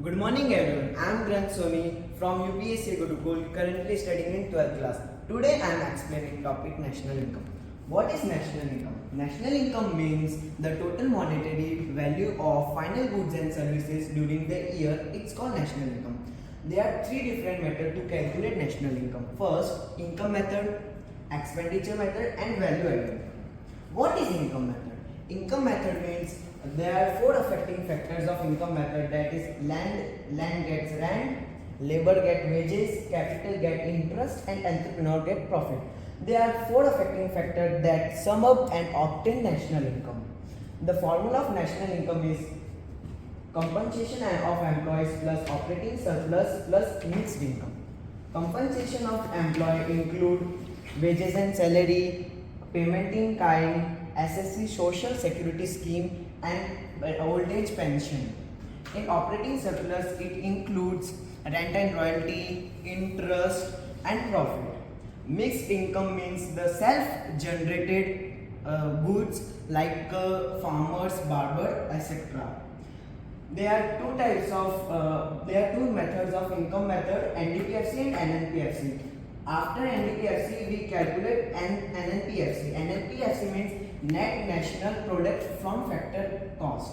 Good morning everyone. I am Grant Soni from UPSC Gurukul, currently studying in 12th class. Today I am explaining topic national income. What is national income? National income means the total monetary value of final goods and services during the year. It's called national income. There are three different methods to calculate national income. First, income method, expenditure method and value added. What is income method? Income method means there are four affecting factors of income method, that is land gets rent, labor get wages, capital get interest and entrepreneur get profit. There are four affecting factors that sum up and obtain national income. The formula of national income is compensation of employees plus operating surplus plus mixed income. Compensation of employee include wages and salary, payment in kind, SSC social security scheme and old age pension. In operating surplus it includes rent and royalty, interest and profit. Mixed income means the self-generated goods like farmers, barber, etc. There are two methods of income method, NDPFC and NNPFC. After NDPFC we calculate NNPFC. NNPFC means net national product from factor cost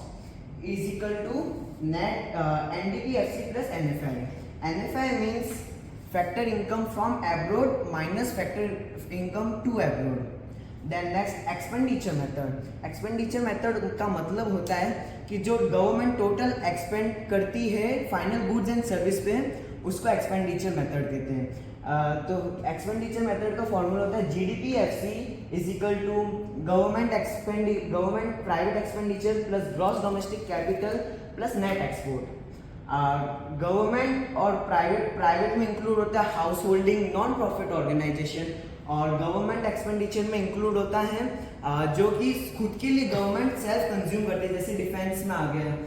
is equal to net NDPFC plus NFI. NFI means factor income from abroad minus factor income to abroad. Then next expenditure method. Expenditure method का मतलब होता है कि जो government total expand करती है final goods and service पे, उसको एक्सपेंडिचर मेथड कहते हैं. तो एक्सपेंडिचर मेथड का फॉर्मूला होता है GDPFC is equal to government private expenditure plus gross domestic capital plus net export. Government और प्राइवेट में इंक्लूड होता है household non profit organisation, और गवर्नमेंट एक्सपेंडिचर में इंक्लूड होता है जो कि खुद के लिए गवर्नमेंट सेल्फ कंज्यूम करते हैं, जैसे डिफेंस में आ गया.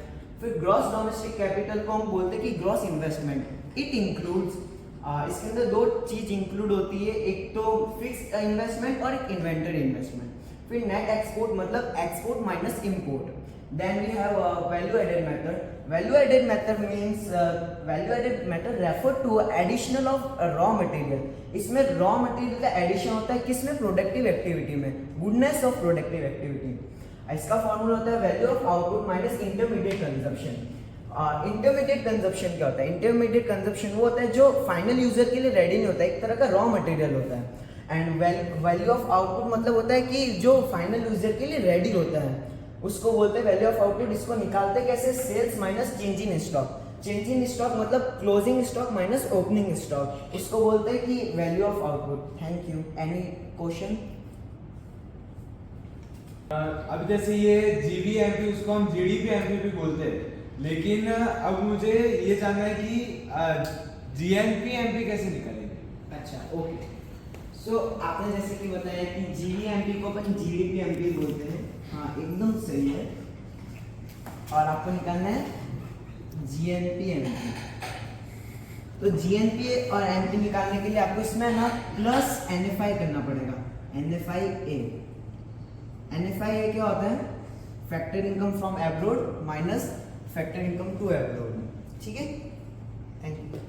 फिर ग्रॉस डोमेस्टिक कैपिटल को हम बोलते हैं कि ग्रॉस इन्वेस्टमेंट. इट इंक्लूड्स इसके अंदर दो चीज इंक्लूड होती है, एक तो फिक्स्ड इन्वेस्टमेंट और एक इन्वेंटरी इन्वेस्टमेंट. फिर नेट एक्सपोर्ट मतलब export minus import. Then we have value added method. Value added method means value added method refer to additional of raw material. इसमें रॉ मटेरियल का एडिशन होता है किसमें? Productive activity में, goodness of productive activity. इसका formula होता है value of output minus intermediate consumption. Intermediate consumption क्या होता है? इंटरमीडिएट कंजप्शन वो होता है जो फाइनल यूजर के लिए रेडी नहीं होता है, एक तरह का रॉ मटेरियल होता है. एंड वैल्यू ऑफ आउटपुट मतलब होता है कि जो फाइनल यूजर के लिए रेडी होता है उसको बोलते हैं वैल्यू ऑफ आउटपुट. इसको निकालते कैसे? Sales minus change in stock. Change in stock मतलब closing stock minus opening stock. इसको बोलते हैं कि value of output. Thank you. Any question? अब जैसे ये GVMP उसको हम GDPMP भी बोलते हैं, लेकिन अब मुझे ये जानना है कि GNPMP कैसे निकालेंगे. अच्छा, ओके. सो आपने जैसे कि बताया कि GVMP को अपन GDPMP बोलते हैं. हाँ, एकदम सही है. और आपको निकालना है GNPMP. तो GNP और MP निकालने के लिए आपको इसमें ना प्लस NFI करना पड़ेगा. NFI-A. NFI-A क्या होता है? Factor income from abroad minus factor income to abroad. ठीक है, थैंक यू.